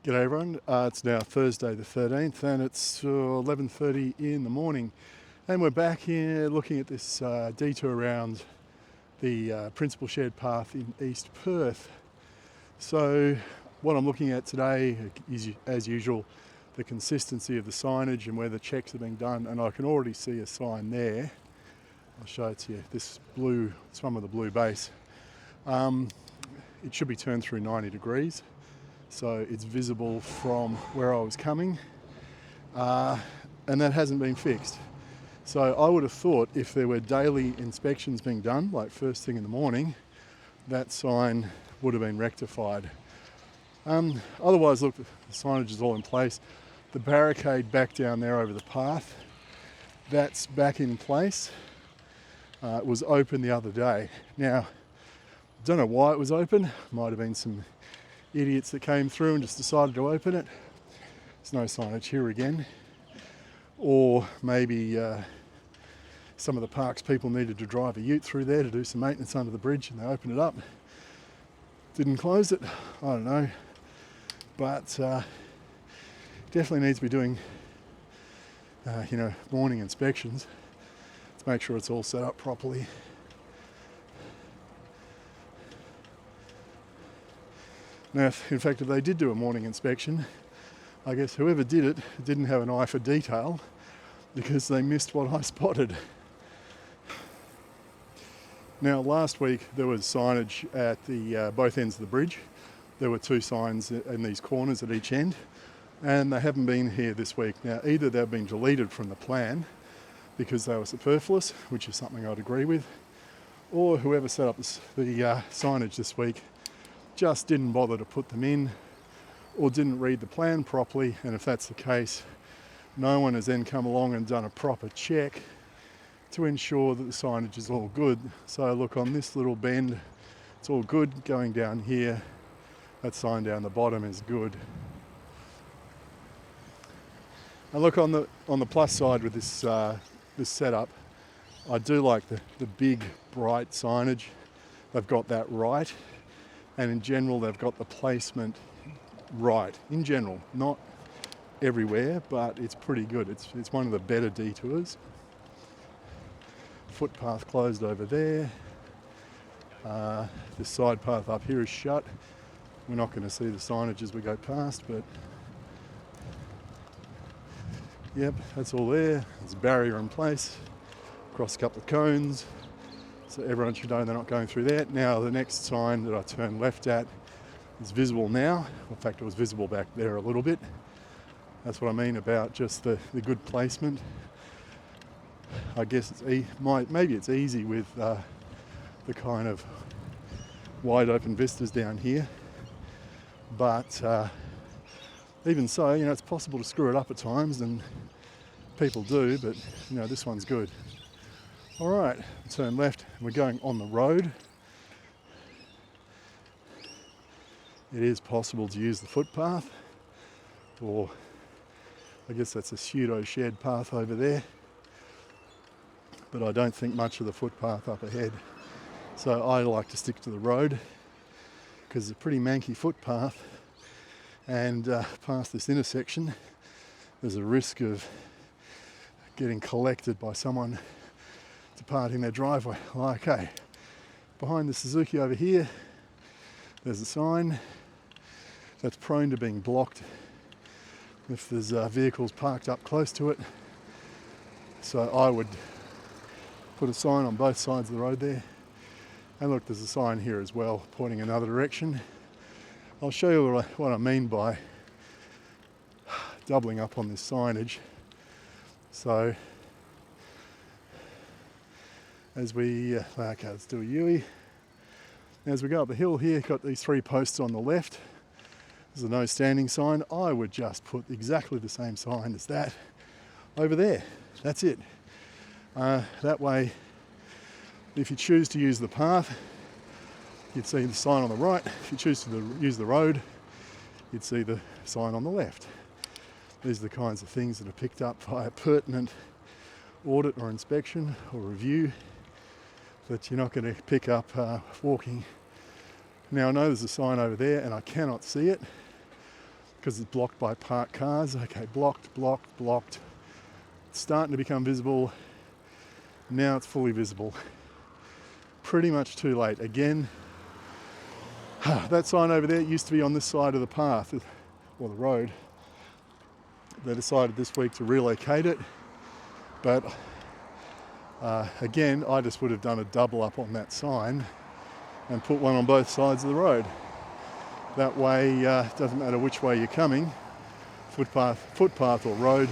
G'day everyone, it's now Thursday the 13th and it's 11:30 in the morning, and we're back here looking at this detour around the principal shared path in East Perth. So what I'm looking at today is, as usual, the consistency of the signage and where the checks are being done, and I can already see a sign there. I'll show it to you. This blue, it's one with a blue base. It should be turned through 90 degrees. So it's visible from where I was coming, and that hasn't been fixed. So I would have thought if there were daily inspections being done, like first thing in the morning, that sign would have been rectified. Otherwise, look, the signage is all in place. The barricade back down there over the path, that's back in place. It was open the other day. Now, don't know why it was open. Might have been some idiots that came through and just decided to open it. There's no signage here again. Or maybe some of the parks people needed to drive a ute through there to do some maintenance under the bridge, and they opened it up. Didn't close it. I don't know. But definitely needs to be doing morning inspections to make sure it's all set up properly. Now, in fact, if they did do a morning inspection, I guess whoever did it didn't have an eye for detail, because they missed what I spotted. Now, last week there was signage at the both ends of the bridge. There were two signs in these corners at each end, and they haven't been here this week. Now, either they've been deleted from the plan because they were superfluous, which is something I'd agree with, or whoever set up the signage this week just didn't bother to put them in, or didn't read the plan properly. And if that's the case, no one has then come along and done a proper check to ensure that the signage is all good. So look, on this little bend, it's all good. Going down here, that sign down the bottom is good. And look, on the plus side with this this setup, I do like the big bright signage. They've got that right. And in general, they've got the placement right. In general, not everywhere, but it's pretty good. It's one of the better detours. Footpath closed over there. The side path up here is shut. We're not going to see the signage as we go past, but yep, that's all there. There's a barrier in place, across a couple of cones. So everyone should know they're not going through there. Now, the next sign that I turn left at is visible now. In fact, it was visible back there a little bit. That's what I mean about just the good placement. I guess maybe it's easy with the kind of wide open vistas down here. But even so, it's possible to screw it up at times, and people do, but this one's good. All right, turn left, and we're going on the road. It is possible to use the footpath, or I guess that's a pseudo shared path over there, but I don't think much of the footpath up ahead. So I like to stick to the road, because it's a pretty manky footpath, and past this intersection, there's a risk of getting collected by someone departing their driveway. Well, okay, behind the Suzuki over here, there's a sign that's prone to being blocked if there's vehicles parked up close to it. So I would put a sign on both sides of the road there. And look, there's a sign here as well, pointing another direction. I'll show you what I mean by doubling up on this signage. So as we, okay, let's do a U-E. As we go up the hill here, got these three posts on the left. There's a no standing sign. I would just put exactly the same sign as that over there. That's it. That way, if you choose to use the path, you'd see the sign on the right. If you choose to use the road, you'd see the sign on the left. These are the kinds of things that are picked up via pertinent audit or inspection or review that you're not going to pick up walking. Now, I know there's a sign over there and I cannot see it, because it's blocked by parked cars. Okay, blocked. It's starting to become visible. Now it's fully visible. Pretty much too late. Again, that sign over there used to be on this side of the path, or the road. They decided this week to relocate it, but again, I just would have done a double up on that sign and put one on both sides of the road. That way, it doesn't matter which way you're coming, footpath or road,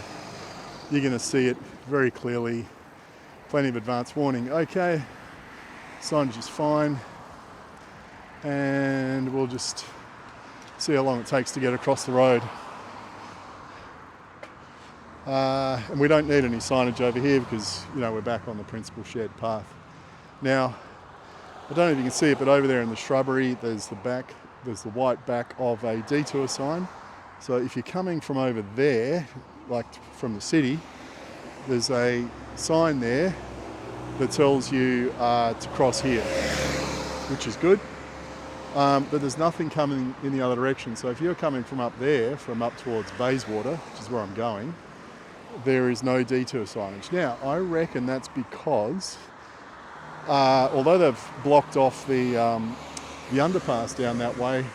you're going to see it very clearly. Plenty of advance warning. Okay, signage is fine, and we'll just see how long it takes to get across the road. And we don't need any signage over here because, you know, we're back on the principal shared path. Now, I don't know if you can see it, but over there in the shrubbery, there's the white back of a detour sign. So if you're coming from over there, like from the city, there's a sign there that tells you to cross here, which is good. But there's nothing coming in the other direction. So if you're coming from up there, from up towards Bayswater, which is where I'm going, there is no detour signage. Now, I reckon that's because, although they've blocked off the underpass down that way,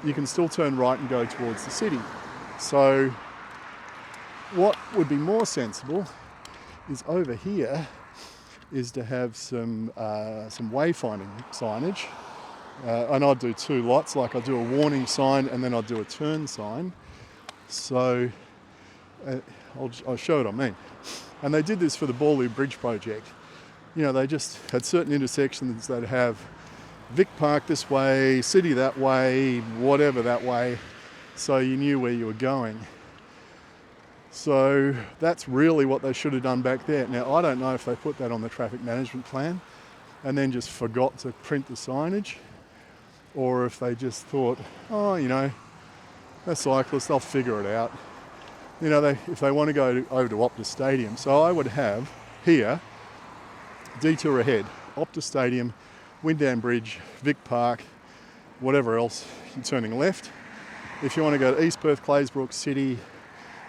you can still turn right and go towards the city. So what would be more sensible is over here is to have some wayfinding signage. And I'd do two lots, like I'll do a warning sign and then I'll do a turn sign. So I'll show what I mean. And they did this for the Boorloo Bridge project. You know, they just had certain intersections that have Vic Park this way, City that way, whatever that way, so you knew where you were going. So that's really what they should have done back there. Now, I don't know if they put that on the traffic management plan and then just forgot to print the signage, or if they just thought, oh, you know, they're cyclists, they'll figure it out. You know, if they want to go over to Optus Stadium. So I would have here, detour ahead, Optus Stadium, Wyndham Bridge, Vic Park, whatever else, you're turning left. If you want to go to East Perth, Claysbrook, City,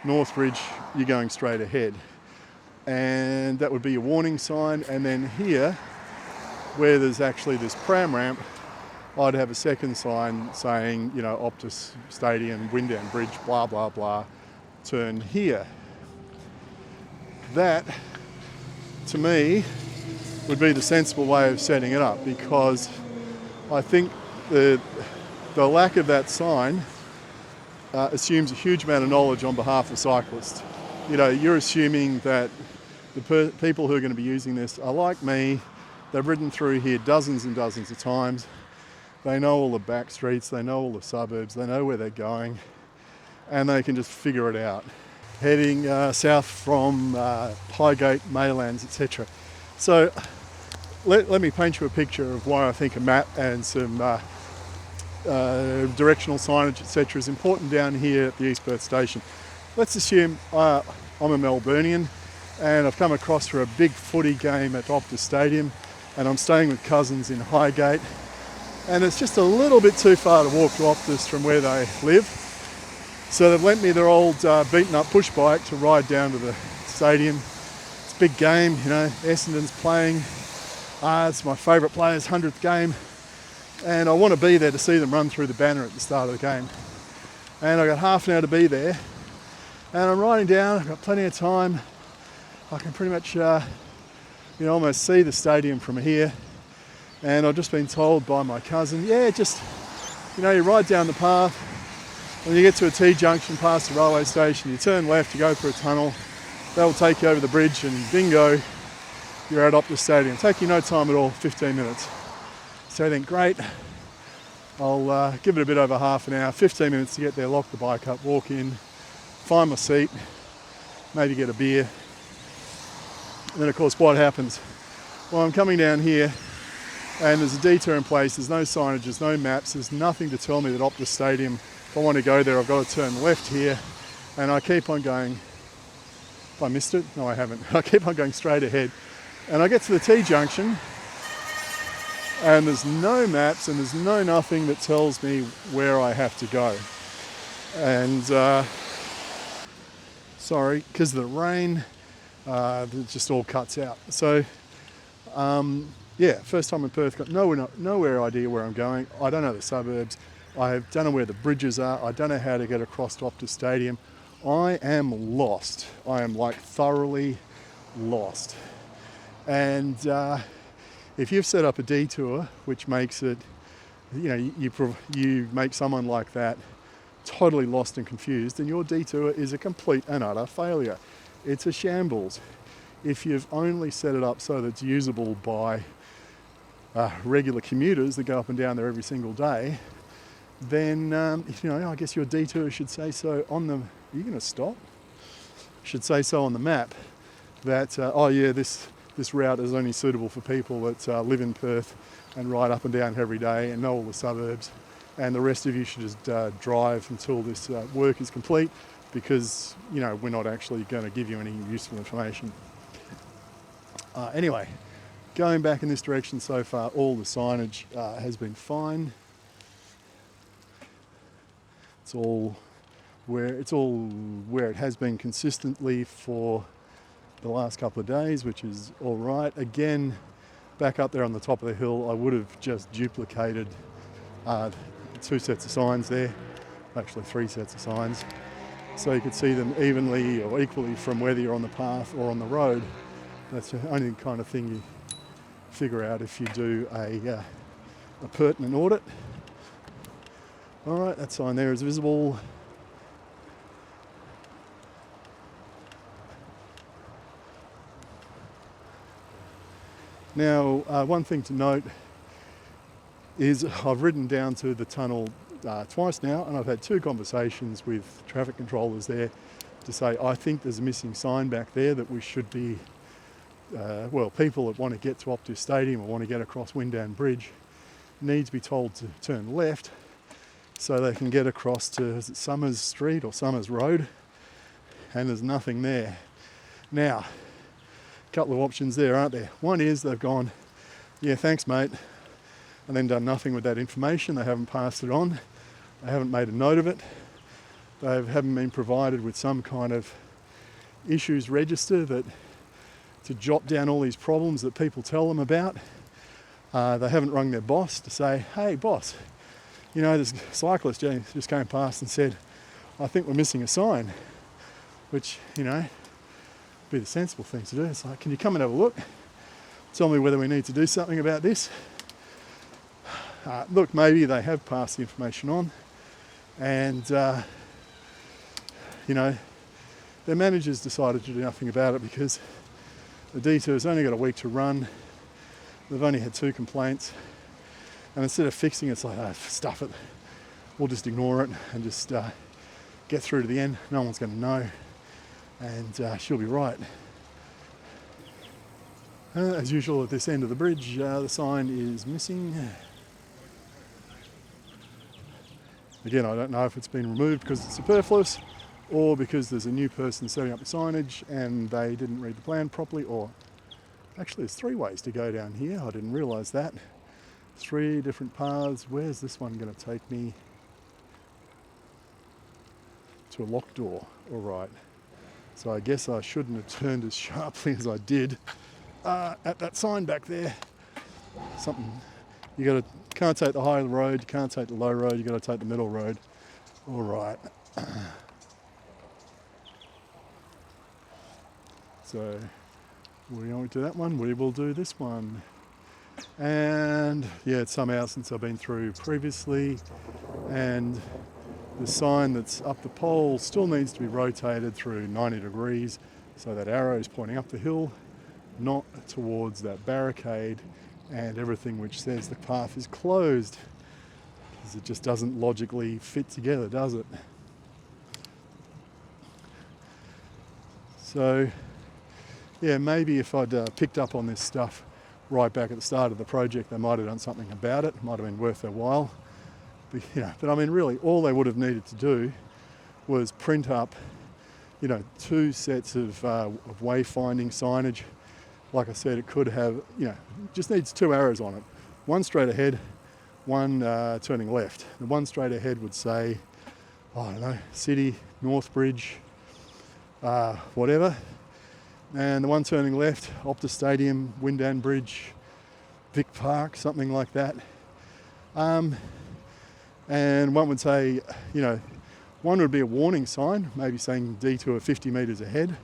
Northbridge, you're going straight ahead. And that would be a warning sign. And then here, where there's actually this pram ramp, I'd have a second sign saying, you know, Optus Stadium, Wyndham Bridge, blah, blah, blah, turn here. That, to me, would be the sensible way of setting it up, because I think the lack of that sign assumes a huge amount of knowledge on behalf of cyclists. You know, you're assuming that the people who are going to be using this are like me. They've ridden through here dozens and dozens of times. They know all the back streets, they know all the suburbs, they know where they're going, and they can just figure it out. Heading south from Highgate, Maylands, etc. So let me paint you a picture of why I think a map and some directional signage, etc. is important down here at the East Perth station. Let's assume I'm a Melburnian and I've come across for a big footy game at Optus Stadium, and I'm staying with cousins in Highgate, and it's just a little bit too far to walk to Optus from where they live. So they've lent me their old beaten up push bike to ride down to the stadium. It's a big game, you know, Essendon's playing. It's my favourite player's 100th game, and I want to be there to see them run through the banner at the start of the game. And I've got half an hour to be there, and I'm riding down, I've got plenty of time. I can pretty much, almost see the stadium from here. And I've just been told by my cousin, yeah, just, you ride down the path. When you get to a T-junction past the railway station, you turn left, you go through a tunnel. That'll take you over the bridge, and bingo, you're at Optus Stadium. Take you no time at all, 15 minutes. So I think, great, I'll give it a bit over half an hour, 15 minutes to get there, lock the bike up, walk in, find my seat, maybe get a beer. And then of course what happens? Well, I'm coming down here and there's a detour in place, there's no signage, there's no maps, there's nothing to tell me that Optus Stadium, if I want to go there, I've got to turn left here. And I keep on going. Have I missed it? No, I haven't. I keep on going straight ahead. And I get to the T-junction and there's no maps and there's no nothing that tells me where I have to go. And sorry, because of the rain, it just all cuts out. So yeah, first time in Perth, got nowhere idea where I'm going. I don't know the suburbs. I don't know where the bridges are. I don't know how to get across to Optus Stadium. I am lost. I am like thoroughly lost. And if you've set up a detour, which makes it, you know, you make someone like that totally lost and confused, then your detour is a complete and utter failure. It's a shambles. If you've only set it up so that it's usable by regular commuters that go up and down there every single day, then you know, I guess your detour should say so on the. Are you going to stop? Should say so on the map that oh yeah, this route is only suitable for people that live in Perth and ride up and down every day and know all the suburbs, and the rest of you should just drive until this work is complete, because you know we're not actually going to give you any useful information. Anyway, going back in this direction so far, all the signage has been fine. It's all where it has been consistently for the last couple of days, which is all right. Again, back up there on the top of the hill, I would have just duplicated 2 sets of signs there, actually 3 sets of signs, so you could see them evenly or equally from whether you're on the path or on the road. That's the only kind of thing you figure out if you do a pertinent audit. All right, that sign there is visible. Now, one thing to note is I've ridden down to the tunnel twice now, and I've had 2 conversations with traffic controllers there to say, I think there's a missing sign back there that we should be, well, people that want to get to Optus Stadium or want to get across Windown Bridge need to be told to turn left so they can get across to, is it Summers Street or Summers Road? And there's nothing there. Now, a couple of options there, aren't there? One is they've gone, yeah, thanks mate, and then done nothing with that information. They haven't passed it on. They haven't made a note of it. They haven't been provided with some kind of issues register that to jot down all these problems that people tell them about. They haven't rung their boss to say, hey boss, you know, this cyclist just came past and said, I think we're missing a sign, which, you know, be the sensible thing to do. It's like, can you come and have a look? Tell me whether we need to do something about this. Look, maybe they have passed the information on, and you know, their managers decided to do nothing about it because the detour's only got a week to run. They've only had 2 complaints, and instead of fixing it, it's like, oh, stuff it, we'll just ignore it and just get through to the end. No one's going to know, and she'll be right. As usual at this end of the bridge, the sign is missing. Again, I don't know if it's been removed because it's superfluous or because there's a new person setting up the signage and they didn't read the plan properly, or actually there's 3 ways to go down here. I didn't realise that. 3 different paths. Where's this one going to take me? To a locked door. All right. So I guess I shouldn't have turned as sharply as I did at that sign back there. Something, can't take the high road, you can't take the low road, you got to take the middle road. All right. So we're going to that one, we will do this one. And yeah, it's some hours since I've been through previously, and the sign that's up the pole still needs to be rotated through 90 degrees so that arrow is pointing up the hill, not towards that barricade and everything which says the path is closed, because it just doesn't logically fit together, does it? So yeah, maybe if I'd picked up on this stuff right back at the start of the project, they might have done something about it. Might have been worth their while. But, you know, but I mean, really, all they would have needed to do was print up, you know, 2 sets of wayfinding signage. Like I said, it could have, you know, just needs 2 arrows on it. One straight ahead, one turning left. The one straight ahead would say I don't know, City, Northbridge, whatever. And the one turning left, Optus Stadium, Wyndham Bridge, Vic Park, something like that. And one would say, one would be a warning sign, maybe saying detour 50 metres ahead.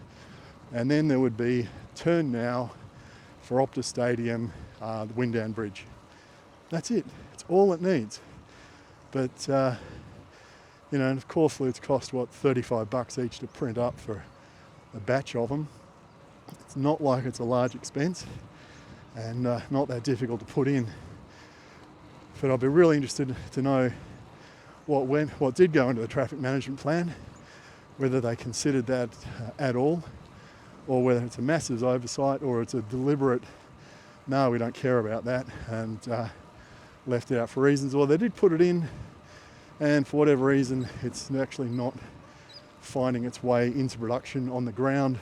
And then there would be turn now for Optus Stadium, the Wyndham Bridge. That's it. It's all it needs. But, and of course it's cost, $35 each to print up for a batch of them. It's not like it's a large expense and not that difficult to put in. But I'd be really interested to know what did go into the traffic management plan, whether they considered that at all, or whether it's a massive oversight or it's a deliberate, no, we don't care about that, and left it out for reasons, or they did put it in and for whatever reason it's actually not finding its way into production on the ground.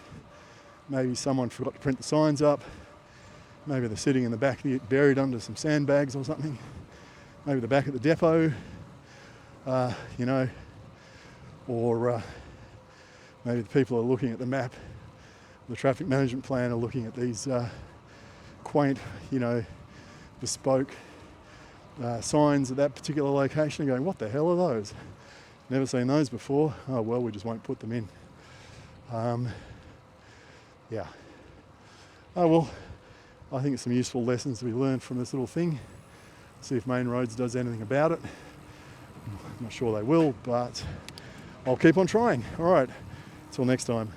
Maybe someone forgot to print the signs up, maybe they're sitting in the back buried under some sandbags or something, maybe the back at the depot, or maybe the people are looking at the map, the traffic management plan, are looking at these quaint, bespoke signs at that particular location and going, what the hell are those? Never seen those before. Oh well, we just won't put them in. Yeah. Oh well, I think it's some useful lessons to be learned from this little thing. See if Main Roads does anything about it. I'm not sure they will, but I'll keep on trying. All right, till next time.